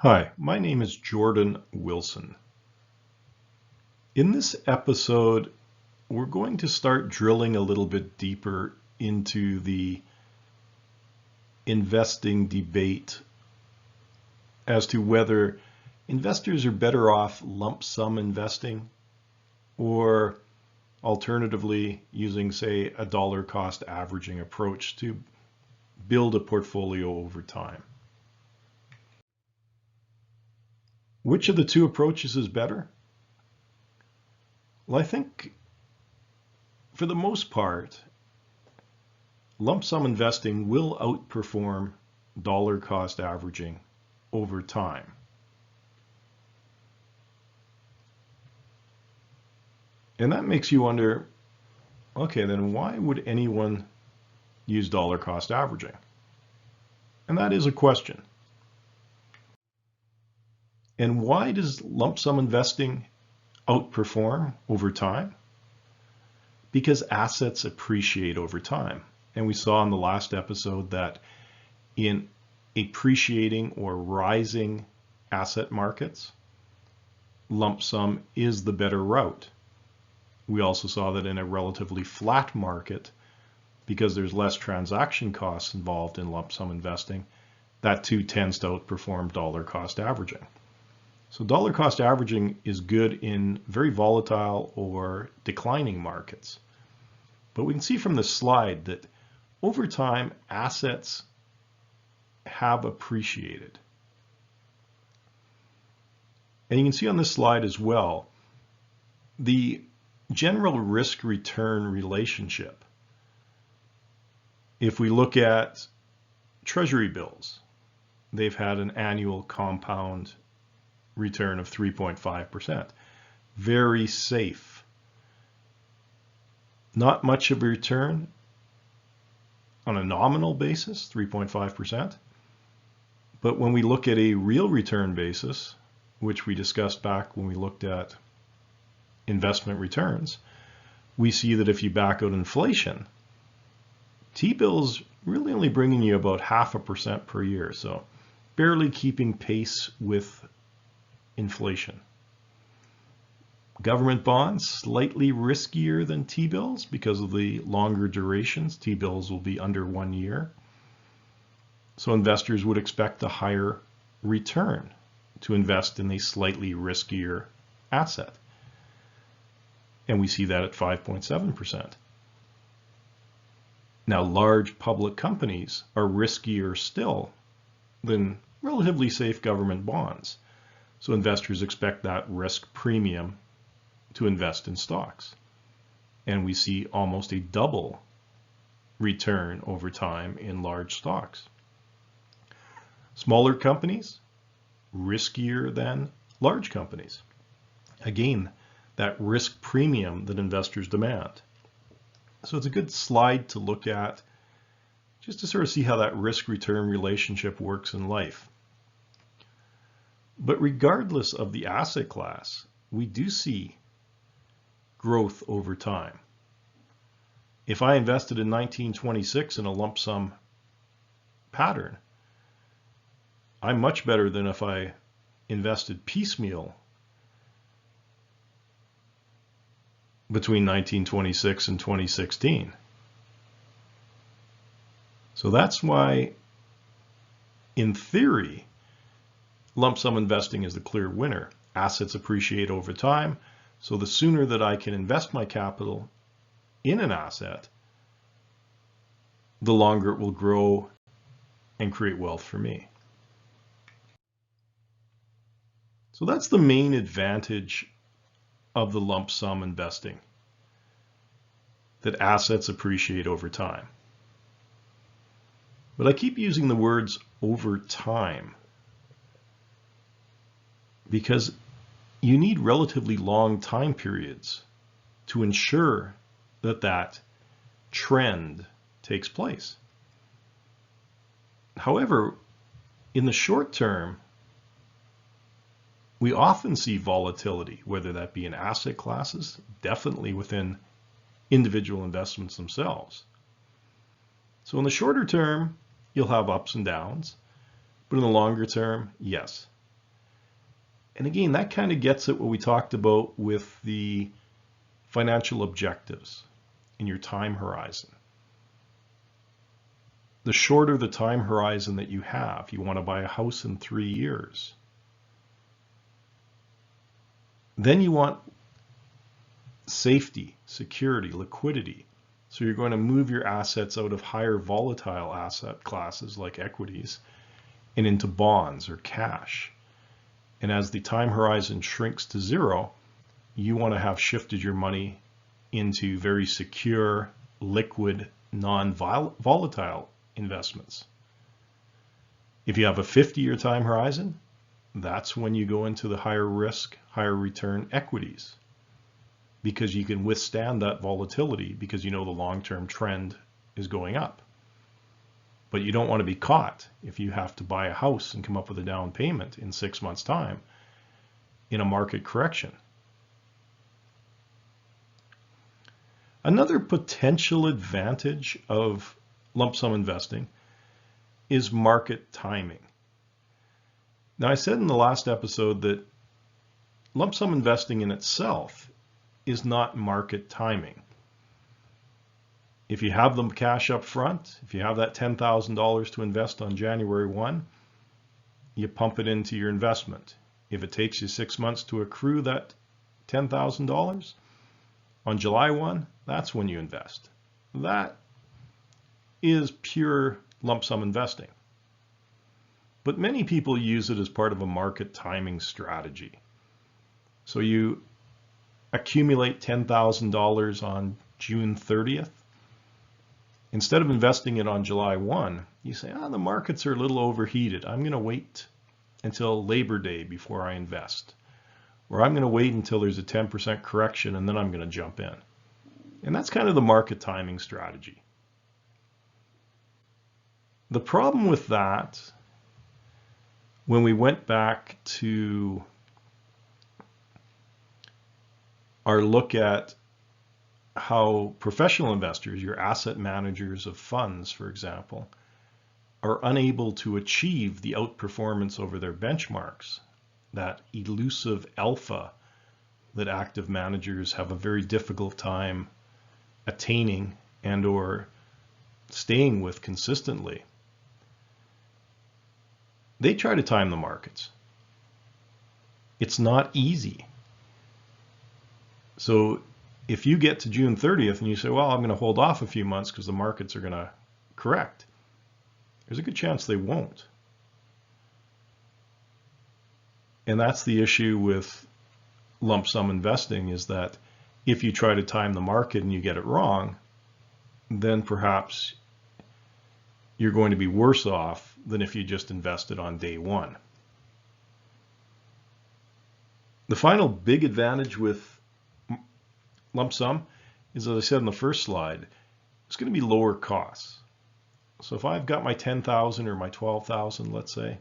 Hi, my name is Jordan Wilson. In this episode, we're going to start drilling a little bit deeper into the investing debate as to whether investors are better off lump sum investing or alternatively using, say, a dollar cost averaging approach to build a portfolio over time. Which of the two approaches is better? Well, I think for the most part, lump sum investing will outperform dollar cost averaging over time. And that makes you wonder, okay, then why would anyone use dollar cost averaging? And that is a question. And why does lump sum investing outperform over time? Because assets appreciate over time. And we saw in the last episode that in appreciating or rising asset markets, lump sum is the better route. We also saw that in a relatively flat market, because there's less transaction costs involved in lump sum investing, that too tends to outperform dollar cost averaging. So dollar cost averaging is good in very volatile or declining markets. But we can see from this slide that over time, assets have appreciated. And you can see on this slide as well, the general risk return relationship. If we look at treasury bills, they've had an annual compound return of 3.5%. Very safe. Not much of a return on a nominal basis, 3.5%. But when we look at a real return basis, which we discussed back when we looked at investment returns, we see that if you back out inflation, T-bills really only bringing you about 0.5% per year. So barely keeping pace with inflation. Government bonds, slightly riskier than T-bills because of the longer durations. T-bills will be under 1 year. So investors would expect a higher return to invest in a slightly riskier asset. And we see that at 5.7%. Now, large public companies are riskier still than relatively safe government bonds. So investors expect that risk premium to invest in stocks. And we see almost a double return over time in large stocks. Smaller companies, riskier than large companies. Again, that risk premium that investors demand. So it's a good slide to look at just to sort of see how that risk-return relationship works in life. But regardless of the asset class, we do see growth over time. If I invested in 1926 in a lump sum pattern, I'm much better than if I invested piecemeal between 1926 and 2016. So that's why, in theory, lump sum investing is the clear winner. Assets appreciate over time, so the sooner that I can invest my capital in an asset, the longer it will grow and create wealth for me. So that's the main advantage of the lump sum investing, that assets appreciate over time. But I keep using the words over time because you need relatively long time periods to ensure that that trend takes place. However, in the short term, we often see volatility, whether that be in asset classes, definitely within individual investments themselves. So in the shorter term, you'll have ups and downs, but in the longer term, yes, And again, that kind of gets at what we talked about with the financial objectives in your time horizon. The shorter the time horizon that you have, you want to buy a house in 3 years. Then you want safety, security, liquidity. So you're going to move your assets out of higher volatile asset classes like equities and into bonds or cash. And as the time horizon shrinks to zero, you want to have shifted your money into very secure, liquid, non-volatile investments. If you have a 50-year time horizon, that's when you go into the higher risk, higher return equities, because you can withstand that volatility because you know the long-term trend is going up. But you don't want to be caught if you have to buy a house and come up with a down payment in 6 months' time in a market correction. Another potential advantage of lump sum investing is market timing. Now, I said in the last episode that lump sum investing in itself is not market timing. If you have the cash up front, if you have that $10,000 to invest on January 1, you pump it into your investment. If it takes you 6 months to accrue that $10,000, on July 1, that's when you invest. That is pure lump sum investing. But many people use it as part of a market timing strategy. So you accumulate $10,000 on June 30th. Instead of investing it on July 1, you say, the markets are a little overheated. I'm going to wait until Labor Day before I invest. Or I'm going to wait until there's a 10% correction and then I'm going to jump in. And that's kind of the market timing strategy. The problem with that, when we went back to our look at how professional investors, your asset managers of funds, for example, are unable to achieve the outperformance over their benchmarks, that elusive alpha that active managers have a very difficult time attaining and or staying with consistently. They try to time the markets. It's not easy. So if you get to June 30th and you say, well, I'm going to hold off a few months because the markets are going to correct, there's a good chance they won't. And that's the issue with lump sum investing, is that if you try to time the market and you get it wrong, then perhaps you're going to be worse off than if you just invested on day one. The final big advantage with lump sum is, as I said in the first slide, it's going to be lower costs. So if I've got my 10,000 or my 12,000, let's say,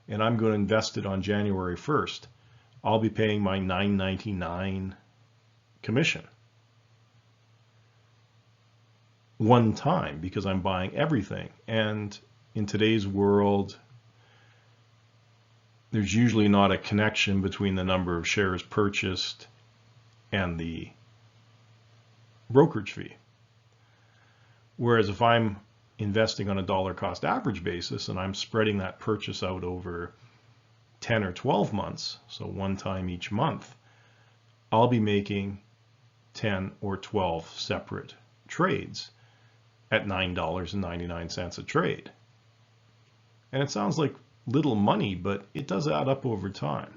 and I'm going to invest it on January 1st, I'll be paying my $9.99 commission one time because I'm buying everything. And in today's world, there's usually not a connection between the number of shares purchased and the brokerage fee. Whereas if I'm investing on a dollar cost average basis and I'm spreading that purchase out over 10 or 12 months, so one time each month, I'll be making 10 or 12 separate trades at $9.99 a trade. And it sounds like little money, but it does add up over time.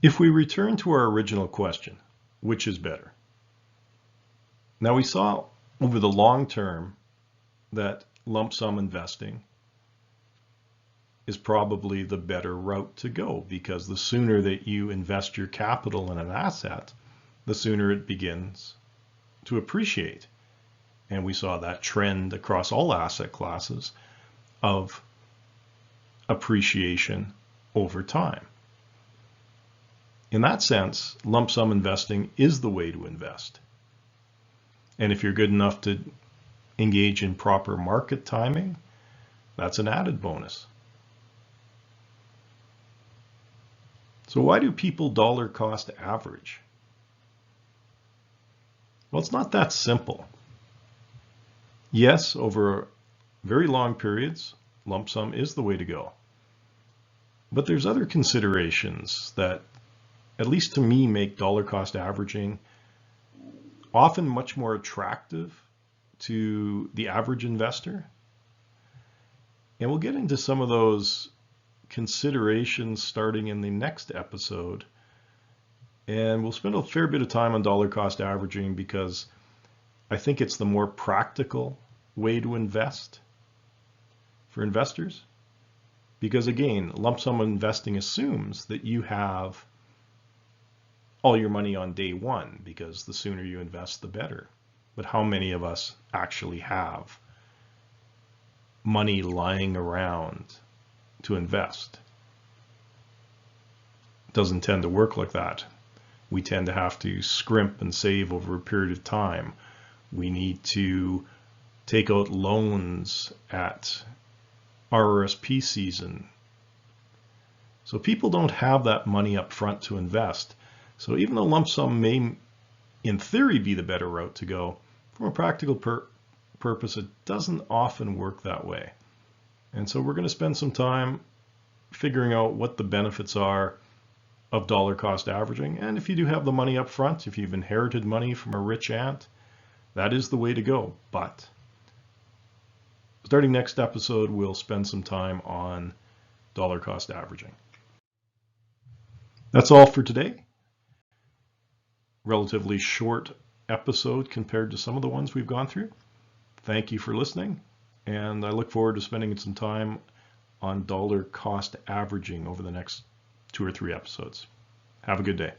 If we return to our original question, which is better? Now, we saw over the long term that lump sum investing is probably the better route to go, because the sooner that you invest your capital in an asset, the sooner it begins to appreciate. And we saw that trend across all asset classes of appreciation over time. In that sense, lump sum investing is the way to invest. And if you're good enough to engage in proper market timing, that's an added bonus. So why do people dollar cost average? Well, it's not that simple. Yes, over very long periods, lump sum is the way to go. But there's other considerations that, at least to me, make dollar cost averaging often much more attractive to the average investor. And we'll get into some of those considerations starting in the next episode. And we'll spend a fair bit of time on dollar cost averaging because I think it's the more practical way to invest for investors. Because again, lump sum investing assumes that you have all your money on day one, because the sooner you invest, the better. But how many of us actually have money lying around to invest? It doesn't tend to work like that. We tend to have to scrimp and save over a period of time. We need to take out loans at RRSP season. So people don't have that money up front to invest. So even though lump sum may, in theory, be the better route to go, from a practical purpose, it doesn't often work that way. And so we're going to spend some time figuring out what the benefits are of dollar cost averaging. And if you do have the money up front, if you've inherited money from a rich aunt, that is the way to go. But starting next episode, we'll spend some time on dollar cost averaging. That's all for today. Relatively short episode compared to some of the ones we've gone through. Thank you for listening, and I look forward to spending some time on dollar cost averaging over the next 2 or 3 episodes. Have a good day.